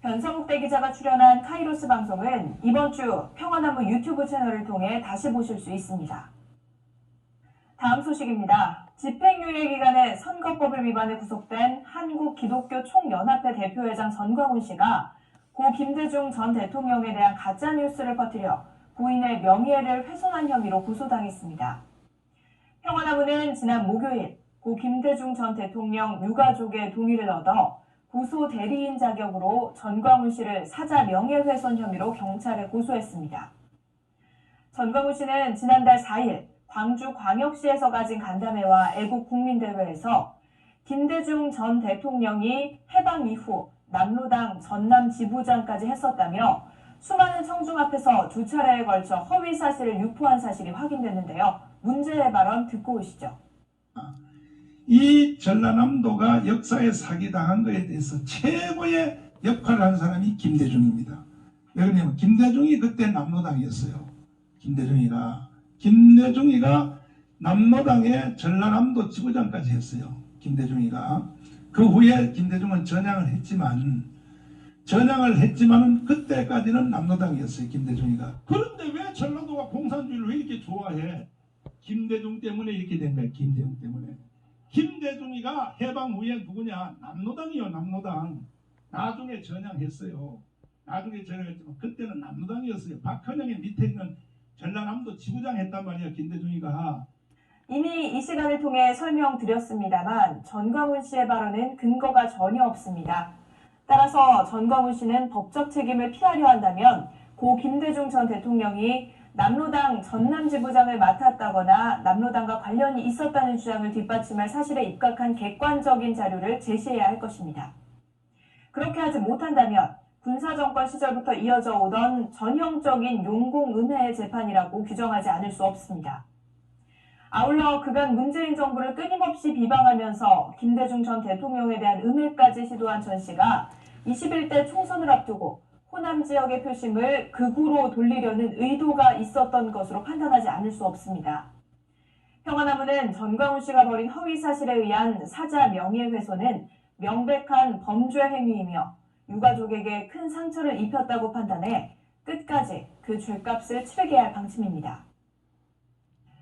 변성욱대 기자가 출연한 카이로스 방송은 이번 주 평화나무 유튜브 채널을 통해 다시 보실 수 있습니다. 다음 소식입니다. 집행유예 기간에 선거법을 위반해 구속된 한국기독교총연합회 대표회장 전광훈 씨가 고 김대중 전 대통령에 대한 가짜뉴스를 퍼뜨려 부인의 명예를 훼손한 혐의로 고소당했습니다. 평화나무는 지난 목요일 고 김대중 전 대통령 유가족의 동의를 얻어 고소 대리인 자격으로 전광훈 씨를 사자 명예훼손 혐의로 경찰에 고소했습니다. 전광훈 씨는 지난달 4일 광주광역시에서 가진 간담회와 애국국민대회에서 김대중 전 대통령이 해방 이후 남로당 전남 지부장까지 했었다며 수많은 청중 앞에서 두 차례에 걸쳐 허위 사실을 유포한 사실이 확인됐는데요. 문제의 발언 듣고 오시죠. 이 전라남도가 역사에 사기당한 것에 대해서 최고의 역할을 한 사람이 김대중입니다. 왜 그러냐면 김대중이 그때 남로당이었어요. 김대중이가 남로당의 전라남도 지부장까지 했어요. 김대중이가. 그 후에 김대중은 전향을 했지만은 그때까지는 남로당이었어요. 김대중이가. 그런데 왜 전라도가 공산주의를 왜 이렇게 좋아해? 김대중 때문에 이렇게 된 거야. 김대중 때문에. 김대중이가 해방 후에 누구냐? 남로당이요. 남로당. 나중에 전향했어요. 전향했지만 그때는 남로당이었어요. 박헌영의 밑에 있는 전라남도 지부장 했단 말이야. 김대중이가. 이미 이 시간을 통해 설명드렸습니다만 전광훈 씨의 발언은 근거가 전혀 없습니다. 따라서 전광훈 씨는 법적 책임을 피하려 한다면 고 김대중 전 대통령이 남로당 전남지부장을 맡았다거나 남로당과 관련이 있었다는 주장을 뒷받침할 사실에 입각한 객관적인 자료를 제시해야 할 것입니다. 그렇게 하지 못한다면 군사정권 시절부터 이어져 오던 전형적인 용공음해의 재판이라고 규정하지 않을 수 없습니다. 아울러 그간 문재인 정부를 끊임없이 비방하면서 김대중 전 대통령에 대한 음해까지 시도한 전 씨가 21대 총선을 앞두고 호남 지역의 표심을 극우로 돌리려는 의도가 있었던 것으로 판단하지 않을 수 없습니다. 평화나무는 전광훈 씨가 벌인 허위 사실에 의한 사자 명예훼손은 명백한 범죄 행위이며 유가족에게 큰 상처를 입혔다고 판단해 끝까지 그 죄값을 치르게 할 방침입니다.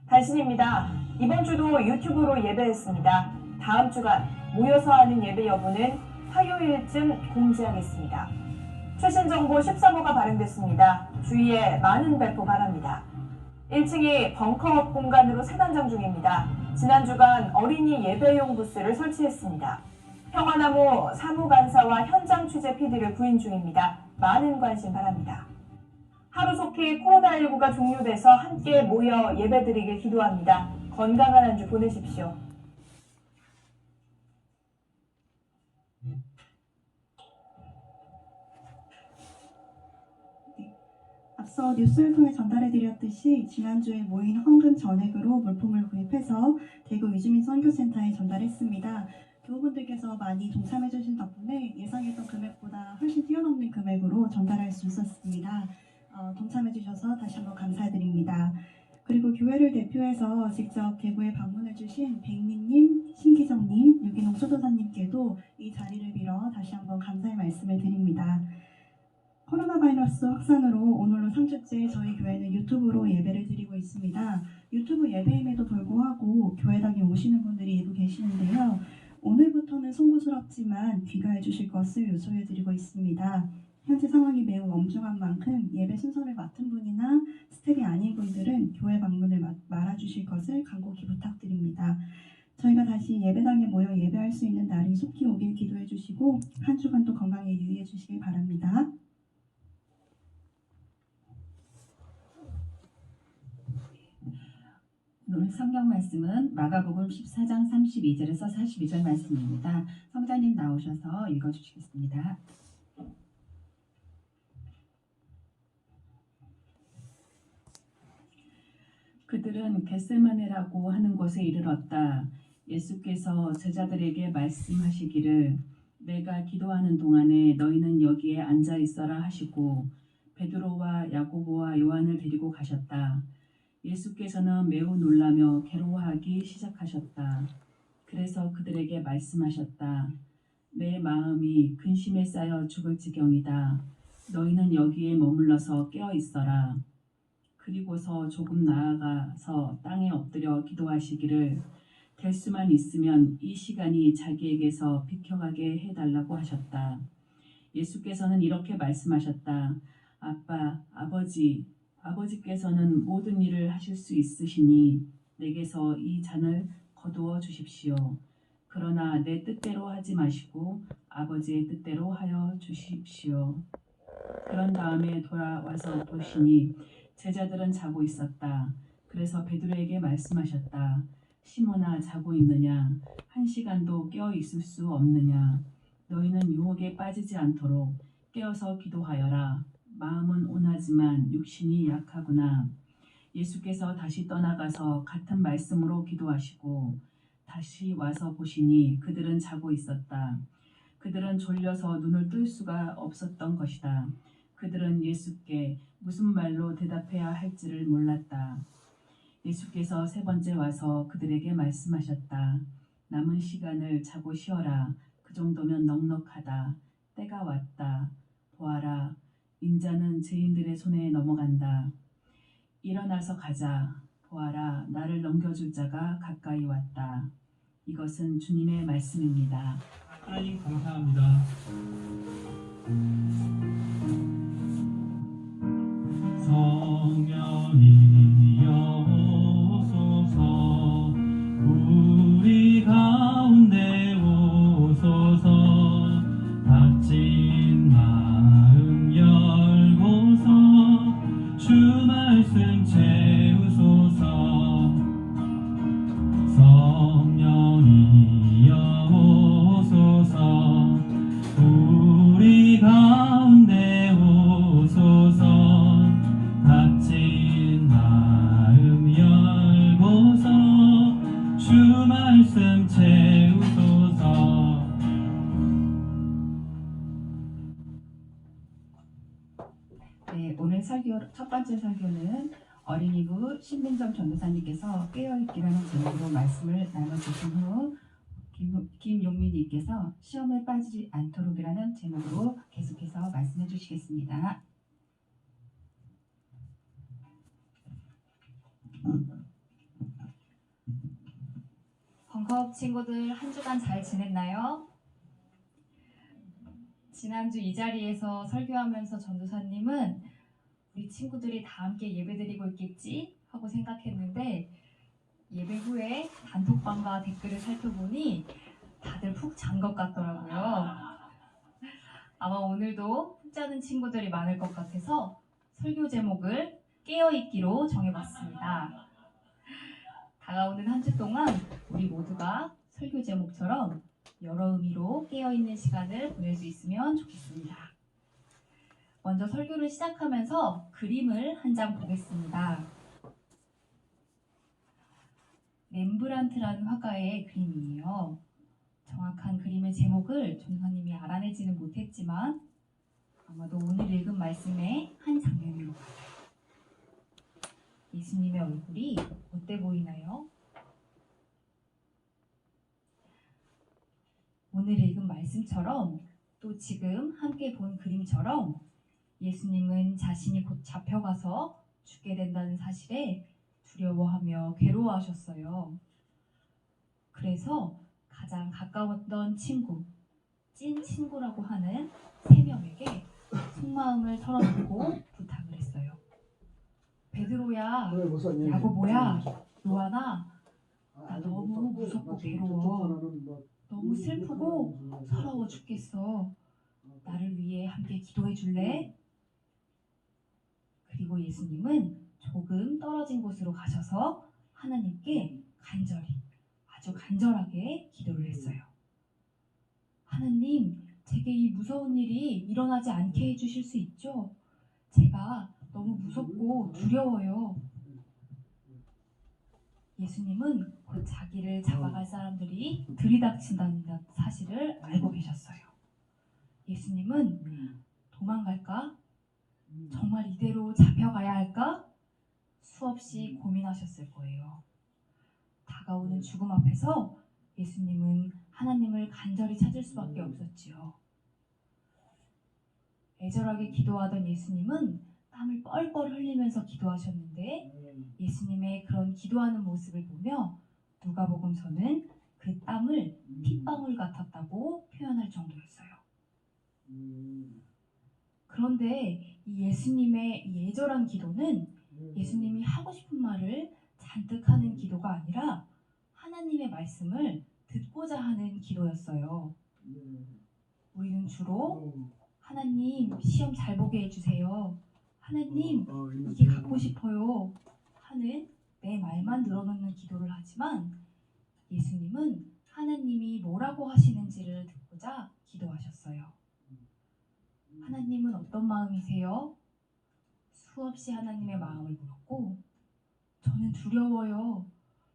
단신입니다. 이번 주도 유튜브로 예배했습니다. 다음 주간 모여서 하는 예배 여부는 화요일쯤 공지하겠습니다. 최신 정보 13호가 발행됐습니다. 주위에 많은 배포 바랍니다. 1층이 벙커업 공간으로 세단장 중입니다. 지난 주간 어린이 예배용 부스를 설치했습니다. 평화나무 사무간사와 현장 취재 PD를 구인 중입니다. 많은 관심 바랍니다. 하루속히 코로나19가 종료돼서 함께 모여 예배드리길 기도합니다. 건강한 한 주 보내십시오. 앞서 뉴스를 통해 전달해드렸듯이 지난주에 모인 헌금 전액으로 물품을 구입해서 대구 위주민 선교센터에 전달했습니다. 교우분들께서 많이 동참해주신 덕분에 예상했던 금액보다 훨씬 뛰어넘는 금액으로 전달할 수 있었습니다. 동참해주셔서 다시 한번 감사드립니다. 그리고 교회를 대표해서 직접 대구에 방문해주신 백민님, 신기정님, 유기농 수도사님께도 이 자리를 빌어 다시 한번 감사의 말씀을 드립니다. 코로나 바이러스 확산으로 오늘로 3주째 저희 교회는 유튜브로 예배를 드리고 있습니다. 유튜브 예배임에도 불구하고 교회당에 오시는 분들이 일부 계시는데요. 오늘부터는 송구스럽지만 귀가해 주실 것을 요청해 드리고 있습니다. 현재 상황이 매우 엄중한 만큼 예배 순서를 맡은 분이나 스텝이 아닌 분들은 교회 방문을 말아주실 것을 간곡히 부탁드립니다. 저희가 다시 예배당에 모여 예배할 수 있는 날이 속히 오길 기도해 주시고 한 주간 또 건강에 유의해 주시길 바랍니다. 오늘 성경 말씀은 마가복음 14장 32절에서 42절 말씀입니다. 성자님 나오셔서 읽어주시겠습니다. 그들은 겟세마네라고 하는 곳에 이르렀다. 예수께서 제자들에게 말씀하시기를 내가 기도하는 동안에 너희는 여기에 앉아 있어라 하시고 베드로와 야고보와 요한을 데리고 가셨다. 예수께서는 매우 놀라며 괴로워하기 시작하셨다. 그래서 그들에게 말씀하셨다. 내 마음이 근심에 쌓여 죽을 지경이다. 너희는 여기에 머물러서 깨어 있어라. 그리고서 조금 나아가서 땅에 엎드려 기도하시기를 될 수만 있으면 이 시간이 자기에게서 비켜가게 해달라고 하셨다. 예수께서는 이렇게 말씀하셨다. 아빠, 아버지께서는 모든 일을 하실 수 있으시니 내게서 이 잔을 거두어 주십시오. 그러나 내 뜻대로 하지 마시고 아버지의 뜻대로 하여 주십시오. 그런 다음에 돌아와서 보시니 제자들은 자고 있었다. 그래서 베드로에게 말씀하셨다. 시몬아, 자고 있느냐? 한 시간도 깨어 있을 수 없느냐? 너희는 유혹에 빠지지 않도록 깨어서 기도하여라. 마음은 온하지만 육신이 약하구나. 예수께서 다시 떠나가서 같은 말씀으로 기도하시고 다시 와서 보시니 그들은 자고 있었다. 그들은 졸려서 눈을 뜰 수가 없었던 것이다. 그들은 예수께 무슨 말로 대답해야 할지를 몰랐다. 예수께서 세 번째 와서 그들에게 말씀하셨다. 남은 시간을 자고 쉬어라. 그 정도면 넉넉하다. 때가 왔다. 보아라. 인자는 죄인들의 손에 넘어간다. 일어나서 가자. 보아라. 나를 넘겨줄 자가 가까이 왔다. 이것은 주님의 말씀입니다. 하나님 감사합니다. 성령이여 오소서 우리 가운데 오소서 닫힌 마음 열고서 주 말씀 채우소서 성령이여 오소서 우리 가운데 오소서 닫힌 마음 열고서 주 말씀 채우소서. 네, 오늘 첫 번째 설교는 어린이부 신민정 전도사님께서 깨어있기라는 제목으로 말씀을 나눠주신 후 김용민님께서 시험에 빠지지 않도록이라는 제목으로 계속해서 말씀해 주시겠습니다. 벙커업 친구들 한 주간 잘 지냈나요? 지난주 이 자리에서 설교하면서 전도사님은 우리 친구들이 다 함께 예배드리고 있겠지 하고 생각했는데 예배 후에 단톡방과 댓글을 살펴보니 다들 푹 잔 것 같더라고요. 아마 오늘도 푹 자는 친구들이 많을 것 같아서 설교 제목을 깨어있기로 정해봤습니다. 다가오는 한 주 동안 우리 모두가 설교 제목처럼 여러 의미로 깨어있는 시간을 보낼 수 있으면 좋겠습니다. 먼저 설교를 시작하면서 그림을 한 장 보겠습니다. 렘브란트라는 화가의 그림이에요. 정확한 그림의 제목을 전도사님이 알아내지는 못했지만 아마도 오늘 읽은 말씀의 한 장면인 것 같아요. 예수님의 얼굴이 어때 보이나요? 오늘 읽은 말씀처럼 또 지금 함께 본 그림처럼 예수님은 자신이 곧 잡혀가서 죽게 된다는 사실에 두려워하며 괴로워하셨어요. 그래서 가장 가까웠던 친구, 찐 친구라고 하는 3명에게 속마음을 털어놓고 부탁을 했어요. 베드로야, 야고보야, 요한아, 나 너무 무섭고 괴로워. 너무 슬프고 서러워 죽겠어. 나를 위해 함께 기도해 줄래? 그리고 예수님은 조금 떨어진 곳으로 가셔서 하나님께 간절히, 아주 간절하게 기도를 했어요. 하나님, 제게 이 무서운 일이 일어나지 않게 해주실 수 있죠? 제가 너무 무섭고 두려워요. 예수님은 곧 자기를 잡아갈 사람들이 들이닥친다는 사실을 알고 계셨어요. 예수님은 도망갈까? 정말 이대로 잡혀가야 할까? 수없이 고민하셨을 거예요. 다가오는 죽음 앞에서 예수님은 하나님을 간절히 찾을 수밖에 없었지요. 애절하게 기도하던 예수님은 땀을 뻘뻘 흘리면서 기도하셨는데 예수님의 그런 기도하는 모습을 보며 누가복음서는 그 땀을 핏방울 같았다고 표현할 정도였어요. 그런데 이 예수님의 이 애절한 기도는 예수님이 하고 싶은 말을 잔뜩 하는 기도가 아니라 하나님의 말씀을 듣고자 하는 기도였어요. 우리는 주로 하나님 시험 잘 보게 해주세요. 하나님 이게 갖고 싶어요. 하는 내 말만 늘어놓는 기도를 하지만 예수님은 하나님이 뭐라고 하시는지를 듣고자 기도하셨어요. 하나님은 어떤 마음이세요? 수없이 하나님의 마음을 물었고 저는 두려워요.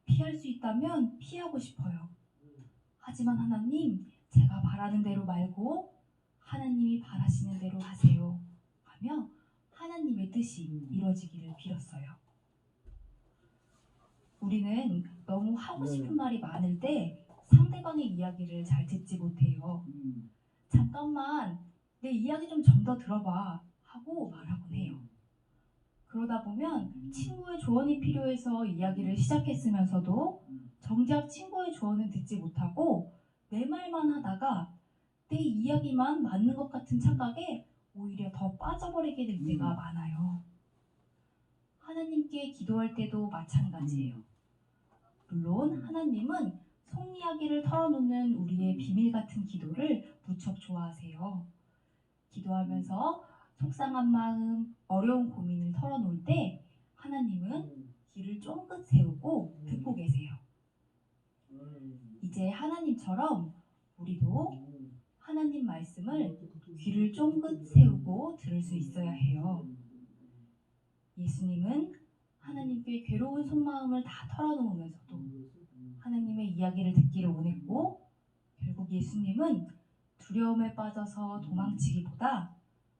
피할 수 있다면 피하고 싶어요. 하지만 하나님 제가 바라는 대로 말고 하나님이 바라시는 대로 하세요. 하며 하나님의 뜻이 이루어지기를 빌었어요. 우리는 너무 하고 싶은 말이 많을 때 상대방의 이야기를 잘 듣지 못해요. 잠깐만 내 이야기 좀 더 들어봐 하고 말하곤 해요. 그러다 보면 친구의 조언이 필요해서 이야기를 시작했으면서도 정작 친구의 조언은 듣지 못하고 내 말만 하다가 내 이야기만 맞는 것 같은 착각에 오히려 더 빠져버리게 될 때가 많아요. 하나님께 기도할 때도 마찬가지예요. 물론 하나님은 속 이야기를 털어놓는 우리의 비밀 같은 기도를 무척 좋아하세요. 기도하면서 속상한 마음, 어려운 고민을 털어놓을 때 하나님은 귀를 쫑긋 세우고 듣고 계세요. 이제 하나님처럼 우리도 하나님 말씀을 귀를 쫑긋 세우고 들을 수 있어야 해요. 예수님은 하나님께 괴로운 속마음을 다 털어놓으면서도 하나님의 이야기를 듣기를 원했고 결국 예수님은 두려움에 빠져서 도망치기보다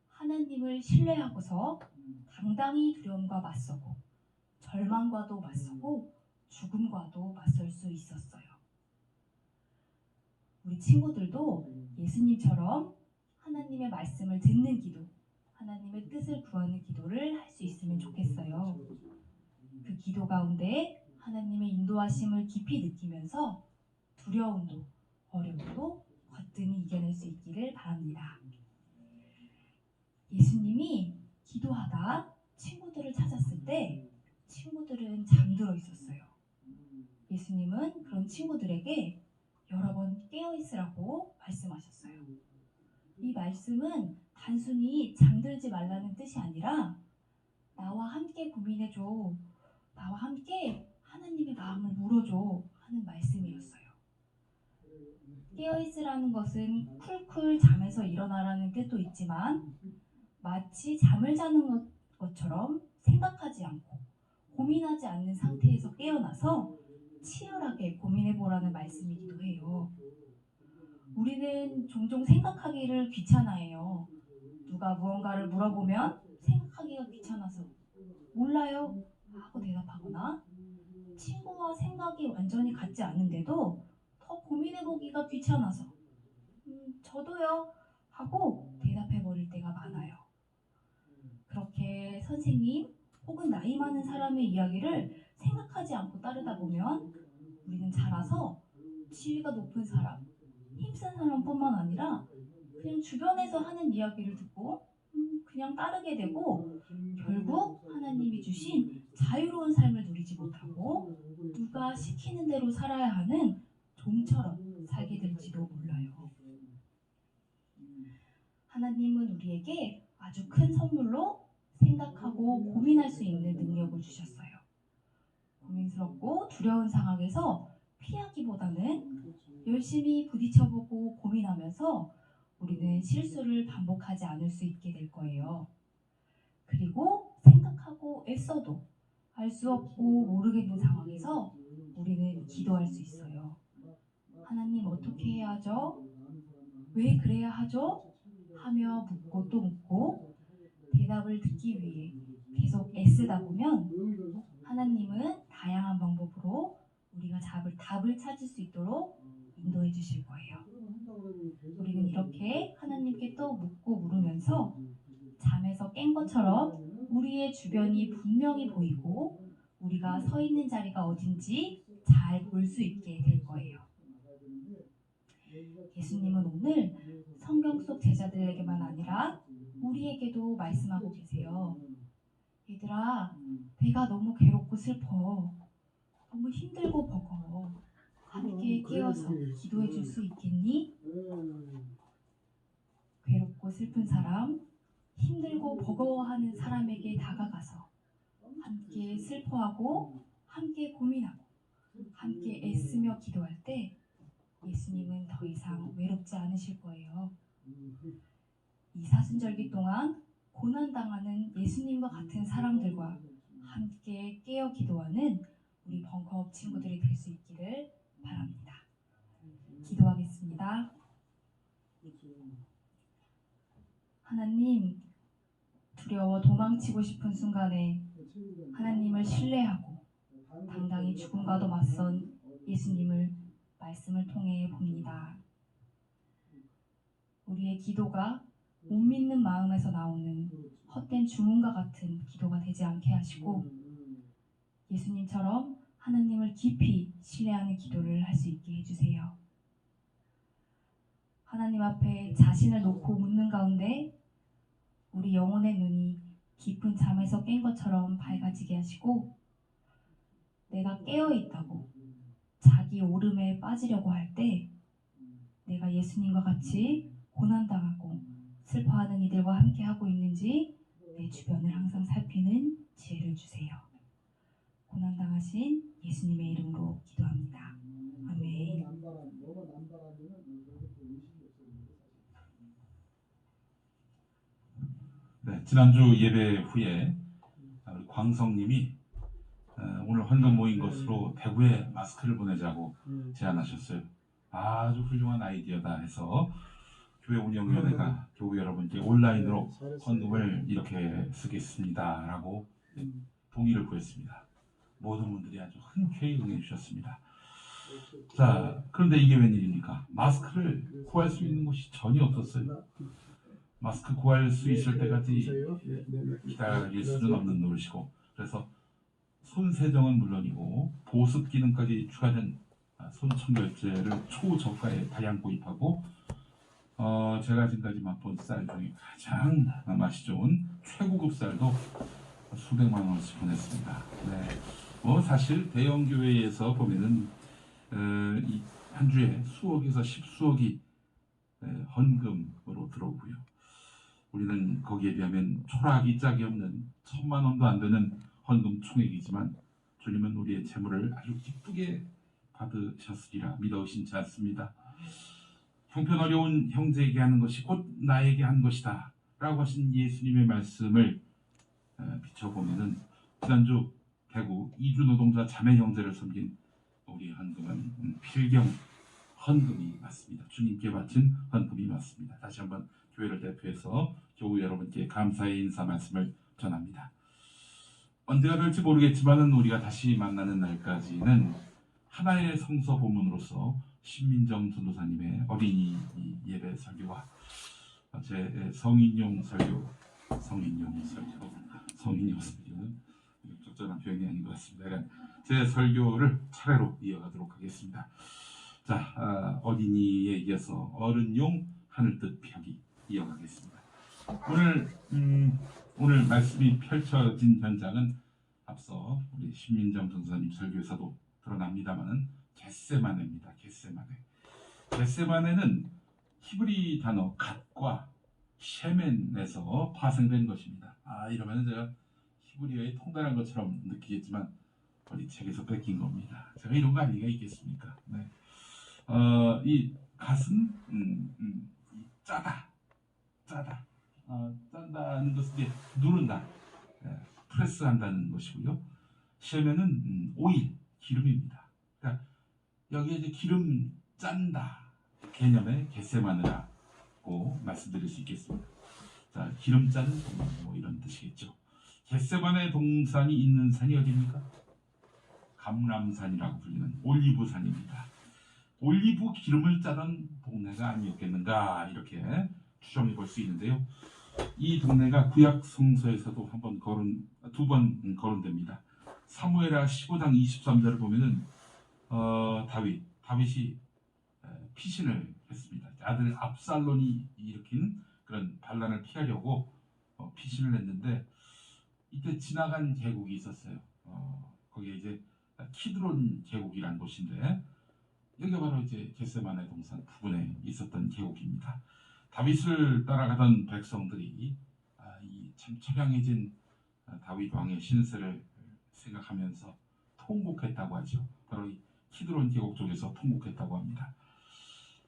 하나님을 신뢰하고서 당당히 두려움과 맞서고 절망과도 맞서고 죽음과도 맞설 수 있었어요. 우리 친구들도 예수님처럼 하나님의 말씀을 듣는 기도, 하나님의 뜻을 구하는 기도를 할 수 있으면 좋겠어요. 그 기도 가운데 하나님의 인도하심을 깊이 느끼면서 두려움도 어려움도 거뜬히 이겨낼 수 있기를 바랍니다. 예수님이 기도하다 친구들을 찾았을 때 친구들은 잠들어 있었어요. 예수님은 그런 친구들에게 여러 번 깨어있으라고 말씀하셨어요. 이 말씀은 단순히 잠들지 말라는 뜻이 아니라 나와 함께 고민해줘, 나와 함께 하나님의 마음을 물어줘 하는 말씀이었어요. 깨어있으라는 것은 쿨쿨 잠에서 일어나라는 뜻도 있지만 마치 잠을 자는 것처럼 생각하지 않고 고민하지 않는 상태에서 깨어나서 치열하게 고민해보라는 말씀이기도 해요. 우리는 종종 생각하기를 귀찮아해요. 누가 무언가를 물어보면 생각하기가 귀찮아서 몰라요 하고 대답하거나 친구와 생각이 완전히 같지 않은데도 더 고민해보기가 귀찮아서 저도요 하고 대답해버릴 때가 많아요. 그렇게 선생님 혹은 나이 많은 사람의 이야기를 생각하지 않고 따르다 보면 우리는 자라서 지위가 높은 사람, 힘센 사람뿐만 아니라 그냥 주변에서 하는 이야기를 듣고 그냥 따르게 되고 결국 하나님이 주신 자유로운 삶을 누리지 못하고 누가 시키는 대로 살아야 하는 종처럼 살게 될지도 몰라요. 하나님은 우리에게 아주 큰 선물로 생각하고 고민할 수 있는 능력을 주셨어요. 고민스럽고 두려운 상황에서 피하기보다는 열심히 부딪혀보고 고민하면서 우리는 실수를 반복하지 않을 수 있게 될 거예요. 그리고 생각하고 애써도 알 수 없고 모르겠는 상황에서 우리는 기도할 수 있어요. 하나님 어떻게 해야 하죠? 왜 그래야 하죠? 하며 묻고 또 묻고 대답을 듣기 위해 계속 애쓰다 보면 하나님은 다양한 방법으로 우리가 잘 답을 찾을 수 있도록 인도해 주실 거예요. 우리는 이렇게 하나님께 또 묻고 물으면서 잠에서 깬 것처럼 우리의 주변이 분명히 보이고 우리가 서 있는 자리가 어딘지 잘 볼 수 있게 될 거예요. 예수님은 오늘 성경 속 제자들에게만 아니라 우리에게도 말씀하고 계세요. 얘들아, 내가 너무 괴롭고 슬퍼. 너무 힘들고 버거워. 함께 깨어서 기도해 줄 수 있겠니? 괴롭고 슬픈 사람, 힘들고 버거워하는 사람에게 다가가서 함께 슬퍼하고 함께 고민하고 함께 애쓰며 기도할 때 예수님은 더 이상 외롭지 않으실 거예요. 이 사순절기 동안 고난당하는 예수님과 같은 사람들과 함께 깨어 기도하는 우리 벙커업 친구들이 될 수 있기를 바랍니다. 기도하겠습니다. 하나님, 두려워 도망치고 싶은 순간에 하나님을 신뢰하고 당당히 죽음과도 맞선 예수님을 말씀을 통해 봅니다. 우리의 기도가 못 믿는 마음에서 나오는 헛된 주문과 같은 기도가 되지 않게 하시고 예수님처럼 하나님을 깊이 신뢰하는 기도를 할 수 있게 해주세요. 하나님 앞에 자신을 놓고 묻는 가운데 우리 영혼의 눈이 깊은 잠에서 깬 것처럼 밝아지게 하시고 내가 깨어 있다고 자기 오름에 빠지려고 할 때 내가 예수님과 같이 고난당하고 슬퍼하는 이들과 함께 하고 있는지 내 주변을 항상 살피는 지혜를 주세요. 고난당하신 예수님의 이름으로 기도합니다. 아멘. 네, 지난주 예배 후에 우리 광성님이 오늘 헌금 모인 것으로 대구에 마스크를 보내자고 제안하셨어요. 아주 훌륭한 아이디어다 해서 교회 운영위원회가 교우 여러분께 온라인으로 헌금을 이렇게 쓰겠습니다 라고 동의를 구했습니다. 모든 분들이 아주 흔쾌히 응해 주셨습니다. 자, 그런데 이게 웬일입니까? 마스크를 구할 수 있는 곳이 전혀 없었어요. 마스크 구할 수 있을 때까지 기다릴 수는 없는 노릇이고, 그래서 손 세정은 물론이고 보습 기능까지 추가된 손 청결제를 초저가에 다량 구입하고 제가 지금까지 맛본 쌀 중에 가장 맛이 좋은 최고급 쌀도 수백만 원씩 보냈습니다. 네. 사실 대형 교회에서 보면은 이 한 주에 수억에서 십수억이 헌금으로 들어오고요. 우리는 거기에 비하면 초락이 짝이 없는 1,000만 원도 안 되는 헌금 총액이지만 주님은 우리의 재물을 아주 기쁘게 받으셨으리라 믿어 의심치 않습니다. 형편어려운 형제에게 하는 것이 곧 나에게 한 것이다 라고 하신 예수님의 말씀을 비춰보면은 지난주 대구 이주 노동자 자매 형제를 섬긴 우리 헌금은 필경 헌금이 맞습니다. 주님께 바친 헌금이 맞습니다. 다시 한번 교회를 대표해서 교우 여러분께 감사의 인사 말씀을 전합니다. 언제가 될지 모르겠지만은 우리가 다시 만나는 날까지는 하나의 성서 본문으로서 신민정 전도사님의 어린이 예배 설교와 제 성인용 설교는 적절한 표현이 아닌 것 같습니다. 제 설교를 차례로 이어가도록 하겠습니다. 자, 어린이에 이어서 어른용 하늘뜻 펴기 이어가겠습니다. 오늘 말씀이 펼쳐진 현장은 앞서 우리 신민정 전도사님 설교에서도 드러납니다만은 겟세마네입니다. 겟세마네는 히브리 단어 갓과 셰멘에서 파생된 것입니다. 이러면 제가 히브리어의 통달한 것처럼 느끼겠지만 우리 책에서 뺏긴 겁니다. 제가 이런 거 알 리가 있겠습니까? 네. 이 갓은 짜다. 짠다는 것은 이제 누른다, 프레스한다는 것이고요. 셰멘은 오일, 기름입니다. 그러니까 여기에 이제 기름 짠다 개념의 겟세마네라고 말씀드릴 수 있겠습니다. 자, 기름 짜는 뭐 이런 뜻이겠죠. 겟세마네 동산이 있는 산이 어디입니까? 감람산이라고 불리는 올리브산입니다. 올리브 기름을 짜던 동네가 아니었겠는가 이렇게 추정해 볼 수 있는데요. 이 동네가 구약 성서에서도 두 번 거론됩니다. 사무엘하 15장 23절을 보면은 다윗이 피신을 했습니다. 아들 압살론이 일으킨 그런 반란을 피하려고 피신을 했는데 이때 지나간 계곡이 있었어요. 거기에 이제 키드론 계곡이라는 곳인데 여기가 바로 이제 겟세마네 동산 부근에 있었던 계곡입니다. 다윗을 따라가던 백성들이 이 참 처량해진 다윗 왕의 신세를 생각하면서 통곡했다고 하죠. 바로 이 키드론 계곡 쪽에서 통곡했다고 합니다.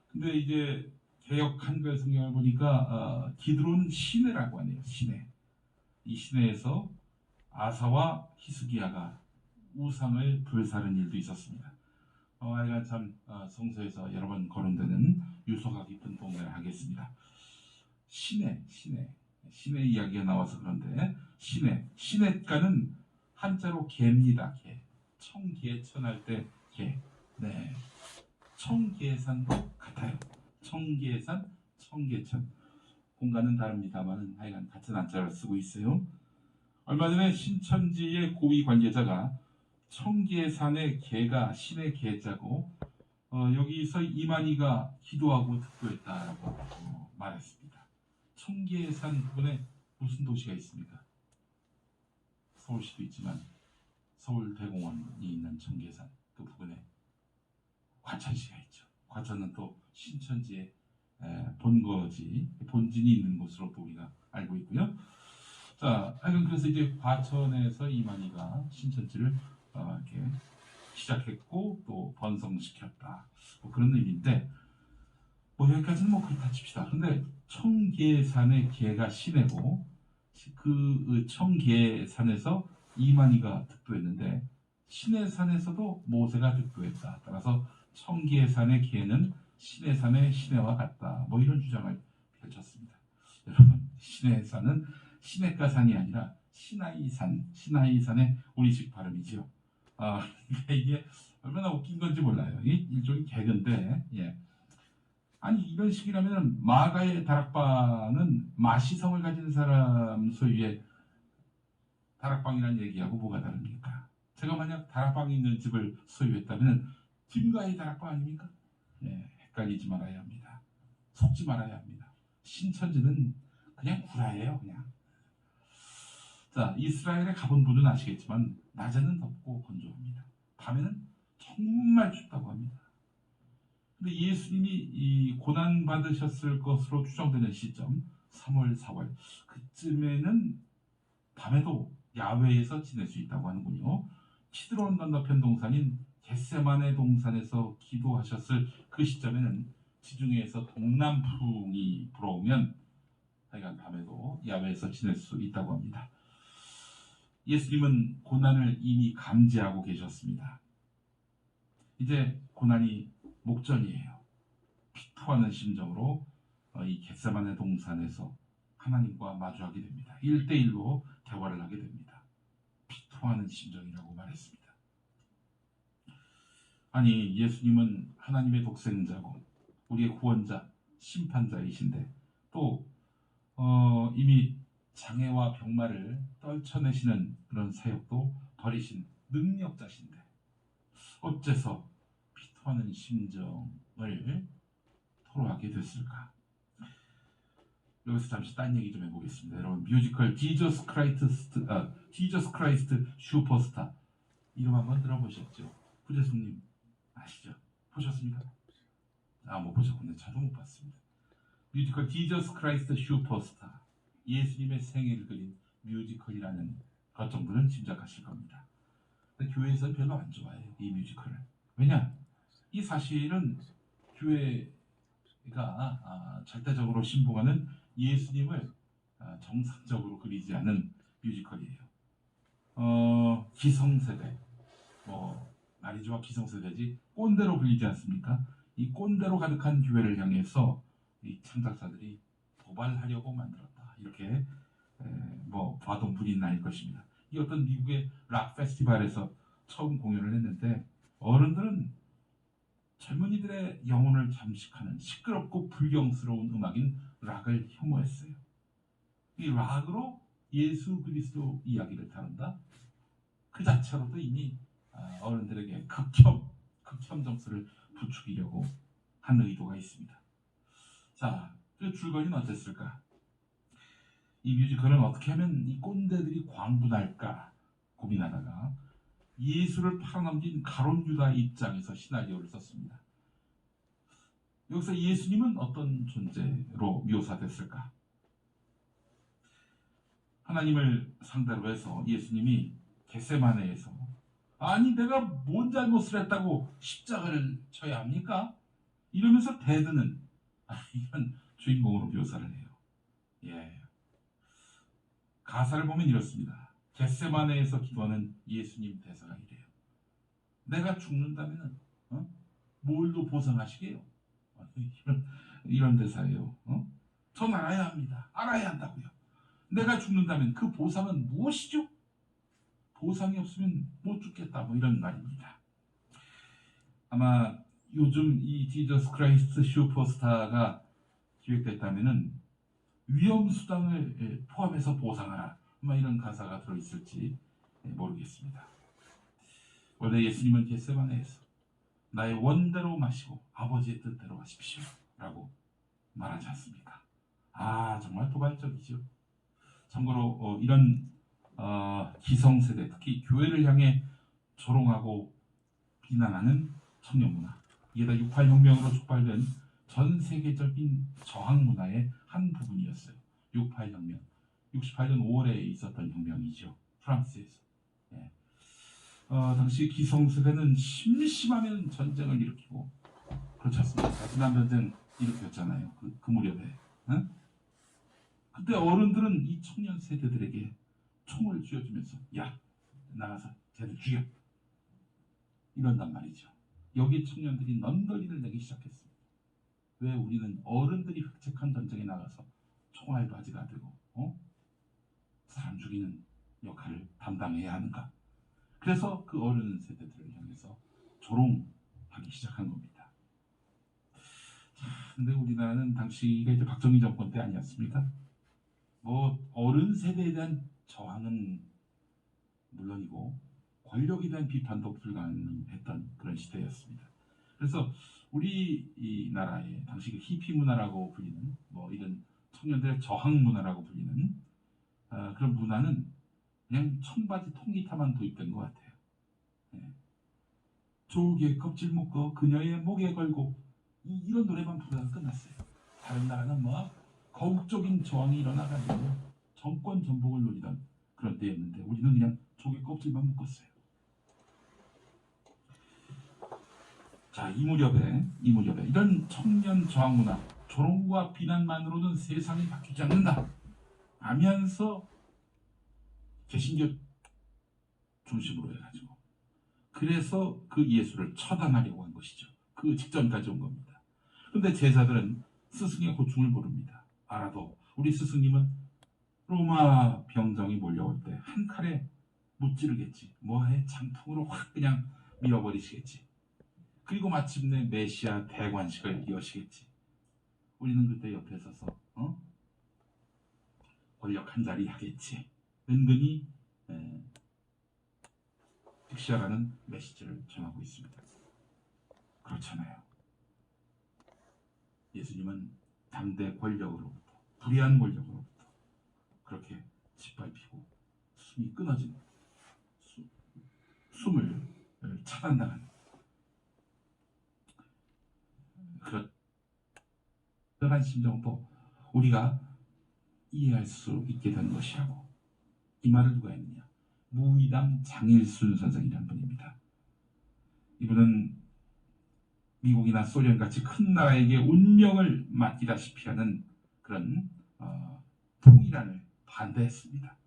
근데 이제 개역 한글 성경을 보니까 키드론 시내라고 하네요. 시내. 이 시내에서 아사와 히스기야가 우상을 불사른 일도 있었습니다. 하여간 참 성서에서 여러 번 거론되는 유서가 깊은 동네를 하겠습니다. 시내 이야기가 나와서 그런데 시냇가는 한자로 개입니다. 개. 청계천할 때 개. 네. 청계산도 같아요. 청계산, 청계천. 공간은 다릅니다만 하여간 같은 한자를 쓰고 있어요. 얼마 전에 신천지의 고위 관계자가 청계산의 개가 신의 개자고 여기서 이만희가 기도하고 득도했다라고 말했습니다. 청계산 부근에 무슨 도시가 있습니까? 서울시도 있지만 서울대공원이 있는 청계산 그 부근에 과천시가 있죠. 과천은 또 신천지의 본진이 있는 곳으로 또 우리가 알고 있고요. 자, 하여간 그래서 이제 과천에서 이만희가 신천지를 이렇게 시작했고 또 번성시켰다. 뭐 그런 의미인데 여기까지는 뭐 그렇다 칩시다. 근데 청계산의 계가 시내고 그 청계산에서 이만희가 득도했는데 시내산에서도 모세가 득도했다. 따라서 청계산의 계는 시내산의 시내와 같다. 뭐 이런 주장을 펼쳤습니다. 여러분, 시내산은 시내가산이 아니라 시나이산의 우리식 발음이죠. 이게 얼마나 웃긴 건지 몰라요. 이게 일종의 개그인데, 예. 아니 이런 식이라면 마가의 다락방은 마시성을 가진 사람 소유의 다락방이라는 얘기하고 뭐가 다릅니까? 제가 만약 다락방이 있는 집을 소유했다면 김가의 다락방 아닙니까? 예, 헷갈리지 말아야 합니다. 속지 말아야 합니다. 신천지는 그냥 구라예요, 그냥. 자, 이스라엘에 가본 분은 아시겠지만 낮에는 덥고 건조합니다. 밤에는 정말 춥다고 합니다. 근데 예수님이 이 고난 받으셨을 것으로 추정되는 시점 3월, 4월 그쯤에는 밤에도 야외에서 지낼 수 있다고 하는군요. 키드론 건너편 동산인 겟세마네 동산에서 기도하셨을 그 시점에는 지중해에서 동남풍이 불어오면 하여간 밤에도 야외에서 지낼 수 있다고 합니다. 예수님은 고난을 이미 감지하고 계셨습니다. 이제 고난이 목전이에요. 피토하는 심정으로 이 겟세마네 동산에서 하나님과 마주하게 됩니다. 1대1로 대화를 하게 됩니다. 피토하는 심정이라고 말했습니다. 아니 예수님은 하나님의 독생자고 우리의 구원자, 심판자이신데 또 이미 장애와 병마를 떨쳐내시는 그런 사역도 버리신 능력자신데 어째서 피토하는 심정을 토로하게 됐을까? 여기서 잠시 딴 얘기 좀 해보겠습니다. 여러분 뮤지컬 지저스 크라이스트 슈퍼스타 이름 한번 들어보셨죠? 구재숙님 아시죠? 보셨습니까? 못 보셨군요. 저도 못 봤습니다. 뮤지컬 지저스 크라이스트 슈퍼스타 예수님의 생애를 그린 뮤지컬이라는 것 정도는 짐작하실 겁니다. 근데 교회에서는 별로 안 좋아해요. 이 뮤지컬을. 왜냐? 이 사실은 교회가 절대적으로 신봉하는 예수님을 정상적으로 그리지 않은 뮤지컬이에요. 기성세대, 말이 좋아 기성세대지 꼰대로 불리지 않습니까? 이 꼰대로 가득한 교회를 향해서 이 창작자들이 도발하려고 만들었다. 이렇게 봐도 불이 날 것입니다. 이 어떤 미국의 락 페스티벌에서 처음 공연을 했는데 어른들은 젊은이들의 영혼을 잠식하는 시끄럽고 불경스러운 음악인 락을 혐오했어요. 이 락으로 예수 그리스도 이야기를 다룬다? 그 자체로도 이미 어른들에게 극혐 점수를 부추기려고 한 의도가 있습니다. 자, 그 줄거리는 어땠을까? 이 뮤지컬은 어떻게 하면 이 꼰대들이 광분할까 고민하다가 예수를 팔아넘긴 가룟 유다 입장에서 시나리오를 썼습니다. 여기서 예수님은 어떤 존재로 묘사됐을까? 하나님을 상대로 해서 예수님이 겟세마네에서 아니 내가 뭔 잘못을 했다고 십자가를 쳐야 합니까? 이러면서 대드는 이런 주인공으로 묘사를 해요. 예. 가사를 보면 이렇습니다. 겟세마네에서 기도하는 예수님 대사가 이래요. 내가 죽는다면 뭘로 보상하시게요? 이런 대사예요. 전 알아야 합니다. 알아야 한다고요. 내가 죽는다면 그 보상은 무엇이죠? 보상이 없으면 못 죽겠다. 뭐 이런 말입니다. 아마 요즘 이 지저스 크라이스트 슈퍼스타가 기획됐다면은 위험수당을 포함해서 보상하라. 뭐 이런 가사가 들어있을지 모르겠습니다. 원래 예수님은 겟세마네에서 나의 원대로 마시고 아버지의 뜻대로 하십시오 라고 말하지 않습니까? 정말 도발적이죠. 참고로 이런 기성세대, 특히 교회를 향해 조롱하고 비난하는 청년문화, 이게 다 68혁명으로 촉발된 전 세계적인 저항문화의 한 부분이었어요. 68혁명, 68년 5월에 있었던 혁명이죠. 프랑스에서. 예. 당시 기성세대는 심심하면 전쟁을 일으키고, 그렇지 않습니까? 베트남 전쟁 일으켰잖아요. 그 무렵에. 응? 그때 어른들은 이 청년 세대들에게 총을 쥐어주면서 야, 나가서 쟤들 죽여. 이런단 말이죠. 여기 청년들이 넌더리를 내기 시작했습니다. 왜 우리는 어른들이 획책한 전쟁에 나가서 총알바지가 되고 사람 죽이는 역할을 담당해야 하는가? 그래서 그 어른 세대들을 향해서 조롱하기 시작한 겁니다. 자, 근데 우리나라는 당시가 이제 박정희 정권 때 아니었습니까? 뭐 어른 세대에 대한 저항은 물론이고 권력에 대한 비판도 불가능했던 그런 시대였습니다. 그래서 우리 이 나라의 당시 그 히피 문화라고 불리는 뭐 이런 청년들의 저항 문화라고 불리는 그런 문화는 그냥 청바지 통기타만 도입된 것 같아요. 예. 조개 껍질 묶어 그녀의 목에 걸고 이런 노래만 부르다가 끝났어요. 다른 나라는 뭐 거국적인 저항이 일어나가지고 정권 전복을 노리던 그런 때였는데 우리는 그냥 조개 껍질만 묶었어요. 자, 이 무렵에 이런 청년 저항 문화, 조롱과 비난만으로는 세상이 바뀌지 않는다 하면서 개신교 중심으로 해가지고 그래서 그 예수를 처단하려고 한 것이죠. 그 직전까지 온 겁니다. 그런데 제자들은 스승의 고충을 모릅니다. 알아도 우리 스승님은 로마 병정이 몰려올 때 한 칼에 무찌르겠지. 뭐해 장통으로 확 그냥 밀어버리시겠지. 그리고 마침내 메시아 대관식을 이어시겠지. 우리는 그때 옆에 서서 권력 한 자리 하겠지. 은근히 픽시아라는 메시지를 전하고 있습니다. 그렇잖아요. 예수님은 당대 권력으로부터, 불의한 권력으로부터 그렇게 짓밟히고 숨이 끊어진 숨을 차단당하는 그런 심정도 우리가 이해할 수 있게 된 것이라고. 이 말을 누가 했느냐? 무의당 장일순 선생이라는 분입니다. 이분은 미국이나 소련같이 큰 나라에게 운명을 맡기다시피 하는 그런 통일안을 반대했습니다.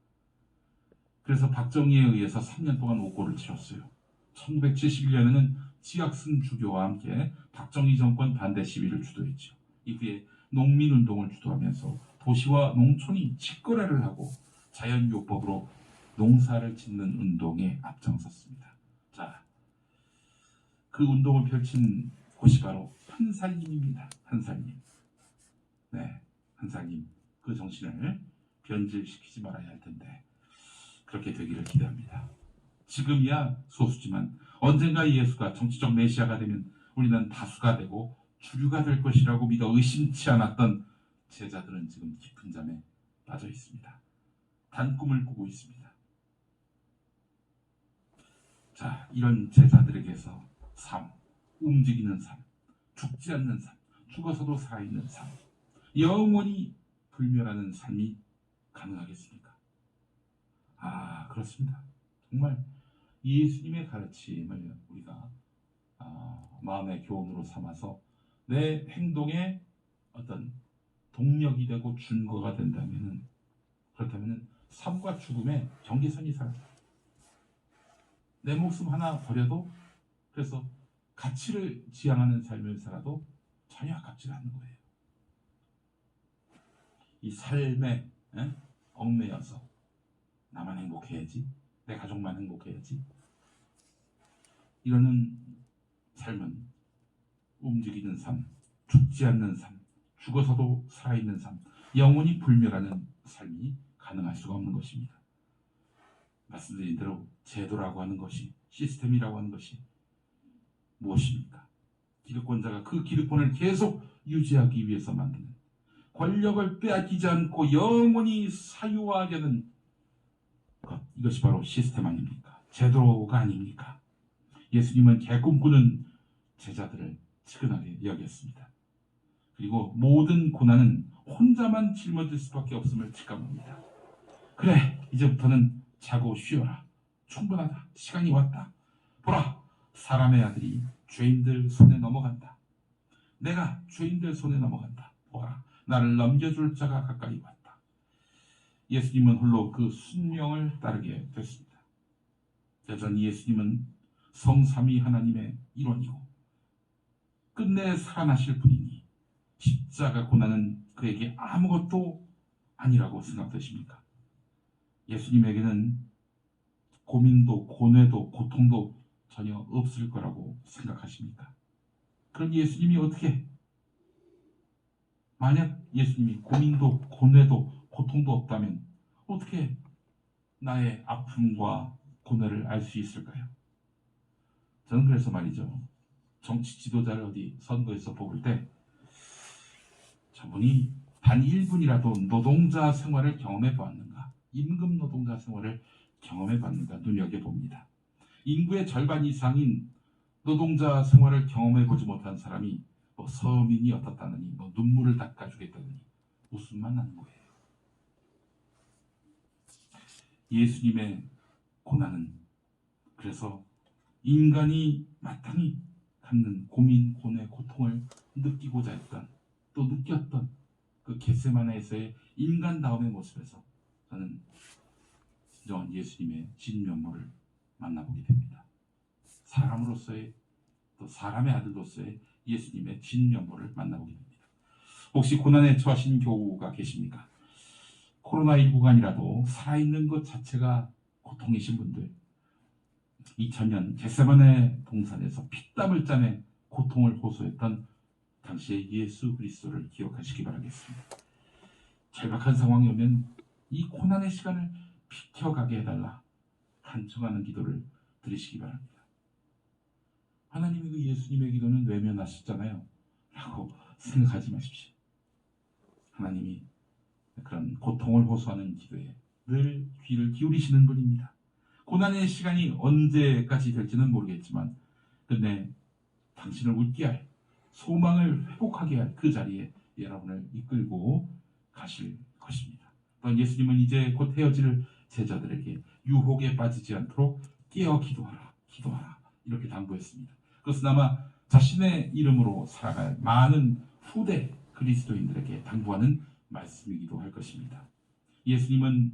그래서 박정희에 의해서 3년 동안 옥고를 치렀어요. 1971년에는 지학슨 주교와 함께 박정희 정권 반대 시위를 주도했죠. 이후에 농민운동을 주도하면서 도시와 농촌이 직거래를 하고 자연요법으로 농사를 짓는 운동에 앞장섰습니다. 자, 그 운동을 펼친 곳이 바로 한살님입니다. 한살님. 네, 한살님. 그 정신을 변질시키지 말아야 할 텐데 그렇게 되기를 기대합니다. 지금이야 소수지만 언젠가 예수가 정치적 메시아가 되면 우리는 다수가 되고 주류가 될 것이라고 믿어 의심치 않았던 제자들은 지금 깊은 잠에 빠져 있습니다. 단 꿈을 꾸고 있습니다. 자, 이런 제자들에게서 삶, 움직이는 삶, 죽지 않는 삶, 죽어서도 살아있는 삶, 영원히 불멸하는 삶이 가능하겠습니까? 아, 그렇습니다. 정말 예수님의 가르침을 우리가 마음의 교훈으로 삼아서 내 행동에 어떤 동력이 되고 준거가 된다면은, 그렇다면은 삶과 죽음의 경계선이 사라져요. 내 목숨 하나 버려도, 그래서 가치를 지향하는 삶을 살아도 전혀 아깝지 않는 거예요. 이 삶에 얽매여서 나만 행복해야지, 내 가족만 행복해야지, 이러는 삶은 움직이는 삶, 죽지 않는 삶, 죽어서도 살아있는 삶, 영원히 불멸하는 삶이 가능할 수가 없는 것입니다. 말씀드린 대로 제도라고 하는 것이, 시스템이라고 하는 것이 무엇입니까? 기득권자가 그 기득권을 계속 유지하기 위해서 만드는, 권력을 빼앗기지 않고 영원히 사유화하려는 것, 이것이 바로 시스템 아닙니까? 제도가 아닙니까? 예수님은 개꿈꾸는 제자들을 측은하게 여겼습니다. 그리고 모든 고난은 혼자만 짊어질 수밖에 없음을 직감합니다. 그래, 이제부터는 자고 쉬어라. 충분하다. 시간이 왔다. 보라, 사람의 아들이 죄인들 손에 넘어간다. 내가 죄인들 손에 넘어간다. 보라, 나를 넘겨줄 자가 가까이 왔다. 예수님은 홀로 그 순명을 따르게 됐습니다. 여전히 예수님은 성삼위 하나님의 일원이고 끝내 살아나실 분이니 십자가 고난은 그에게 아무것도 아니라고 생각되십니까? 예수님에게는 고민도 고뇌도 고통도 전혀 없을 거라고 생각하십니까? 그럼 예수님이 어떻게, 만약 예수님이 고민도 고뇌도 고통도 없다면 어떻게 나의 아픔과 고뇌를 알 수 있을까요? 저는 그래서 말이죠, 정치 지도자를 어디 선거에서 뽑을 때 저분이 단 1분이라도 노동자 생활을 경험해 보았는가, 임금 노동자 생활을 경험해 봤는가 눈여겨봅니다. 인구의 절반 이상인 노동자 생활을 경험해 보지 못한 사람이 뭐 서민이 어떻다느니, 뭐 눈물을 닦아주겠다느니 웃음만 나는 거예요. 예수님의 고난은 그래서 인간이 마땅히 갖는 고민, 고뇌, 고통을 느끼고자 했던, 또 느꼈던 그 겟세마네에서의 인간다움의 모습에서 저는 진정한 예수님의 진면모를 만나보게 됩니다. 사람으로서의, 또 사람의 아들로서의 예수님의 진면모를 만나보게 됩니다. 혹시 고난에 처하신 교우가 계십니까? 코로나19가 아니라도 살아있는 것 자체가 고통이신 분들, 2000년 겟세마네 동산에서 피땀을 짜내 고통을 호소했던 당시의 예수 그리스도를 기억하시기 바라겠습니다. 절박한 상황이 오면 이 고난의 시간을 비켜가게 해달라 간청하는 기도를 드리시기 바랍니다. 하나님이 그 예수님의 기도는 외면하셨잖아요 라고 생각하지 마십시오. 하나님이 그런 고통을 호소하는 기도에 늘 귀를 기울이시는 분입니다. 고난의 시간이 언제까지 될지는 모르겠지만 근데 당신을 웃게 할, 소망을 회복하게 할 그 자리에 여러분을 이끌고 가실 것입니다. 또한 예수님은 이제 곧 헤어질 제자들에게 유혹에 빠지지 않도록 깨어 기도하라, 기도하라 이렇게 당부했습니다. 그것은 아마 자신의 이름으로 살아갈 많은 후대 그리스도인들에게 당부하는 말씀이기도 할 것입니다. 예수님은